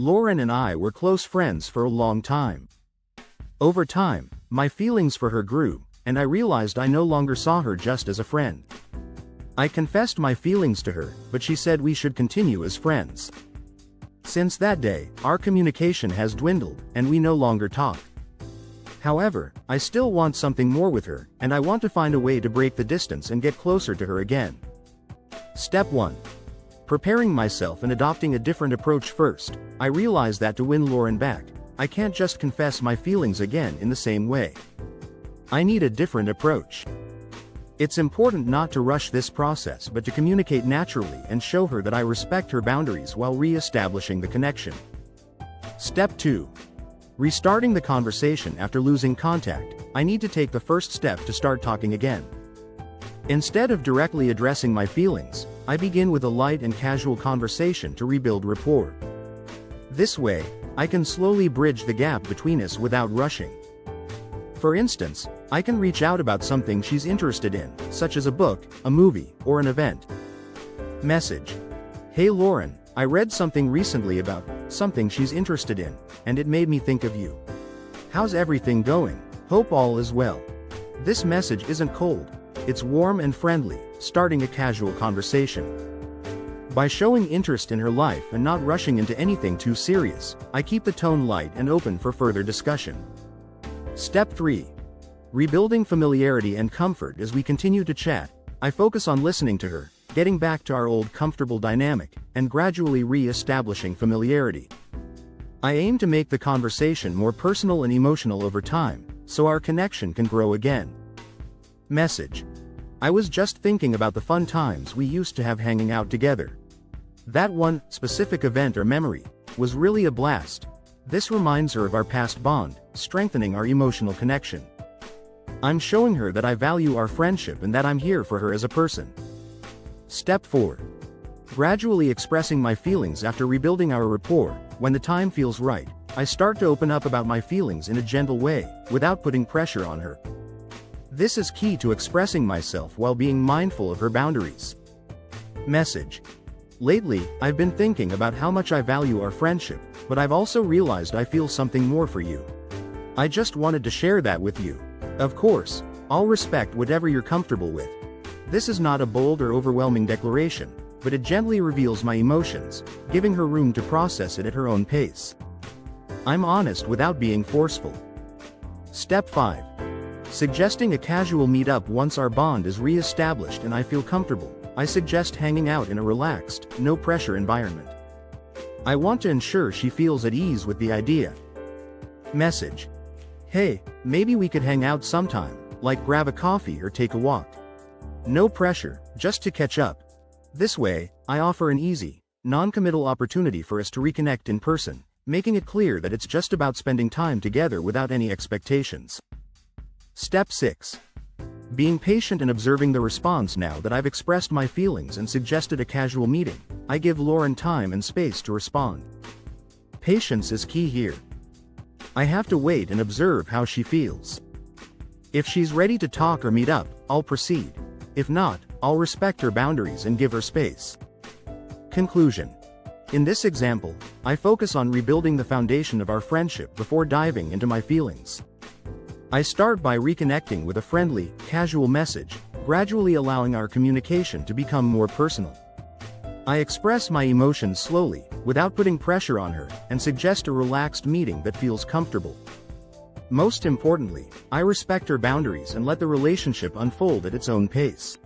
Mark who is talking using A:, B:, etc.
A: Lauren and I were close friends for a long time. Over time, my feelings for her grew, and I realized I no longer saw her just as a friend. I confessed my feelings to her, but she said we should continue as friends. Since that day, our communication has dwindled, and we no longer talk. However, I still want something more with her, and I want to find a way to break the distance and get closer to her again. Step 1. Preparing myself and adopting a different approach first. I realized that to win Lauren back, I can't just confess my feelings again in the same way. I need a different approach. It's important not to rush this process but to communicate naturally and show her that I respect her boundaries while re-establishing the connection. Step 2. Restarting the conversation after losing contact. I need to take the first step to start talking again. Instead of directly addressing my feelings, I begin with a light and casual conversation to rebuild rapport. This way, I can slowly bridge the gap between us without rushing. For instance, I can reach out about something she's interested in, such as a book, a movie, or an event. Message. Hey Lauren, I read something recently about something she's interested in, and it made me think of you. How's everything going? Hope all is well. This message isn't cold, it's warm and friendly, starting a casual conversation. By showing interest in her life and not rushing into anything too serious, I keep the tone light and open for further discussion. Step 3. Rebuilding familiarity and comfort. As we continue to chat, I focus on listening to her, getting back to our old comfortable dynamic, and gradually re-establishing familiarity. I aim to make the conversation more personal and emotional over time, so our connection can grow again. Message. I was just thinking about the fun times we used to have hanging out together. That one specific event or memory was really a blast. This reminds her of our past bond, strengthening our emotional connection. I'm showing her that I value our friendship and that I'm here for her as a person. Step 4. Gradually expressing my feelings after rebuilding our rapport. When the time feels right, I start to open up about my feelings in a gentle way, without putting pressure on her. This is key to expressing myself while being mindful of her boundaries. Message. Lately, I've been thinking about how much I value our friendship, but I've also realized I feel something more for you. I just wanted to share that with you. Of course, I'll respect whatever you're comfortable with. This is not a bold or overwhelming declaration, but it gently reveals my emotions, giving her room to process it at her own pace. I'm honest without being forceful. Step 5. Suggesting a casual meetup. Once our bond is re-established and I feel comfortable, I suggest hanging out in a relaxed, no-pressure environment. I want to ensure she feels at ease with the idea. Message. Hey, maybe we could hang out sometime, like grab a coffee or take a walk. No pressure, just to catch up. This way, I offer an easy, non-committal opportunity for us to reconnect in person, making it clear that it's just about spending time together without any expectations. Step 6. Being patient and observing the response. Now that I've expressed my feelings and suggested a casual meeting, I give Lauren time and space to respond. Patience is key here. I have to wait and observe how she feels. If she's ready to talk or meet up, I'll proceed. If not, I'll respect her boundaries and give her space. Conclusion. In this example, I focus on rebuilding the foundation of our friendship before diving into my feelings. I start by reconnecting with a friendly, casual message, gradually allowing our communication to become more personal. I express my emotions slowly, without putting pressure on her, and suggest a relaxed meeting that feels comfortable. Most importantly, I respect her boundaries and let the relationship unfold at its own pace.